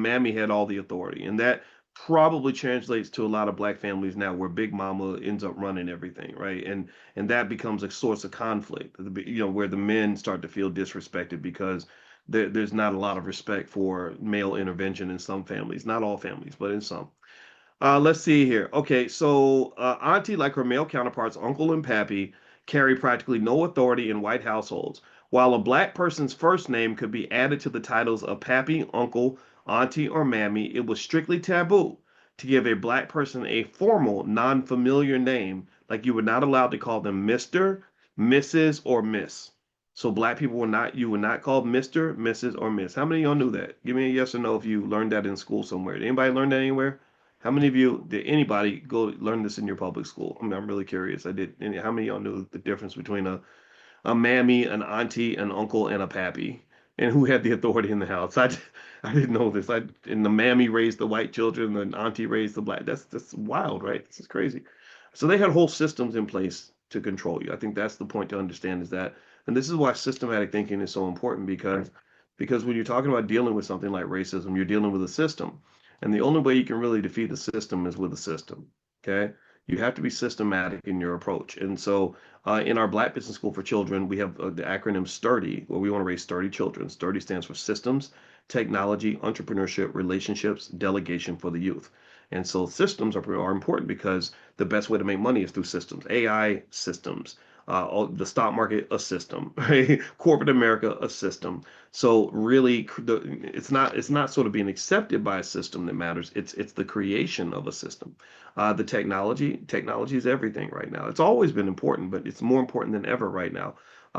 mammy had all the authority, and that probably translates to a lot of black families now where big mama ends up running everything, right? And that becomes a source of conflict, where the men start to feel disrespected because there's not a lot of respect for male intervention in some families, not all families, but in some. Let's see here. Okay, so auntie, like her male counterparts, uncle and pappy, carry practically no authority in white households. While a black person's first name could be added to the titles of pappy, uncle, auntie, or mammy, it was strictly taboo to give a black person a formal, non-familiar name, like you were not allowed to call them Mr., Mrs., or Miss. So black people were not, you were not called Mr., Mrs., or Miss. How many of y'all knew that? Give me a yes or no if you learned that in school somewhere. Did anybody learn that anywhere? How many of you, did anybody go learn this in your public school? I mean, I'm really curious. I did. How many of y'all knew the difference between a mammy, an auntie, an uncle, and a pappy? And who had the authority in the house? I didn't know this. And the mammy raised the white children, the auntie raised the black. That's wild, right? This is crazy. So they had whole systems in place to control you. I think that's the point to understand is that, and this is why systematic thinking is so important because when you're talking about dealing with something like racism, you're dealing with a system. And the only way you can really defeat the system is with a system. Okay. You have to be systematic in your approach. And so in our Black Business School for Children, we have the acronym STURDY, where we want to raise sturdy children. STURDY stands for Systems, Technology, Entrepreneurship, Relationships, Delegation for the Youth. And so systems are important because the best way to make money is through systems, AI systems, the stock market, a system, right? Corporate America, a system. So really, it's not sort of being accepted by a system that matters. It's the creation of a system. The technology is everything right now. It's always been important, but it's more important than ever right now.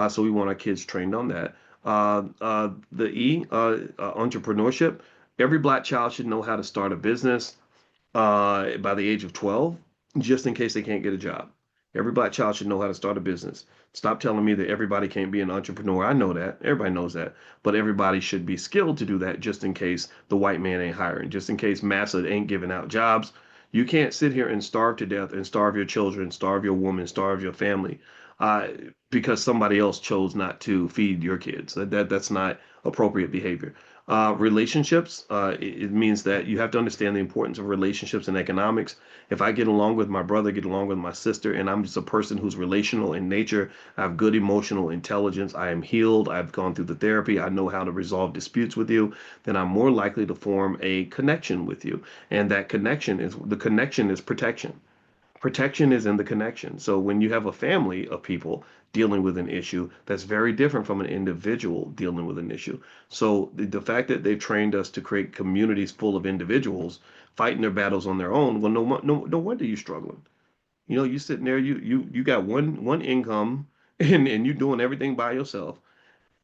So we want our kids trained on that. Entrepreneurship. Every black child should know how to start a business by the age of 12, just in case they can't get a job. Every black child should know how to start a business. Stop telling me that everybody can't be an entrepreneur. I know that. Everybody knows that. But everybody should be skilled to do that just in case the white man ain't hiring, just in case massa ain't giving out jobs. You can't sit here and starve to death and starve your children, starve your woman, starve your family uh, because somebody else chose not to feed your kids. That's not appropriate behavior. Relationships, it means that you have to understand the importance of relationships and economics. If I get along with my brother, get along with my sister, and I'm just a person who's relational in nature, I have good emotional intelligence, I am healed, I've gone through the therapy, I know how to resolve disputes with you, then I'm more likely to form a connection with you. And that connection is protection. Protection is in the connection. So when you have a family of people dealing with an issue, that's very different from an individual dealing with an issue. So the fact that they've trained us to create communities full of individuals fighting their battles on their own, well, no wonder you're struggling. You sitting there, you got one income and you're doing everything by yourself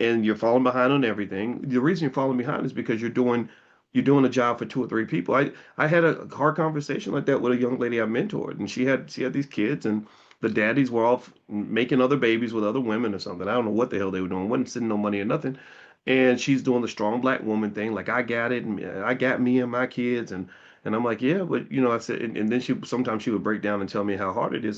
and you're falling behind on everything. The reason you're falling behind is because you're doing a job for two or three people. I had a hard conversation like that with a young lady I mentored, and she had these kids, and the daddies were off making other babies with other women or something. I don't know what the hell they were doing. Wasn't sending no money or nothing. And she's doing the strong black woman thing, like I got it, and I got me and my kids, and I'm like, yeah, but I said, and then she sometimes she would break down and tell me how hard it is.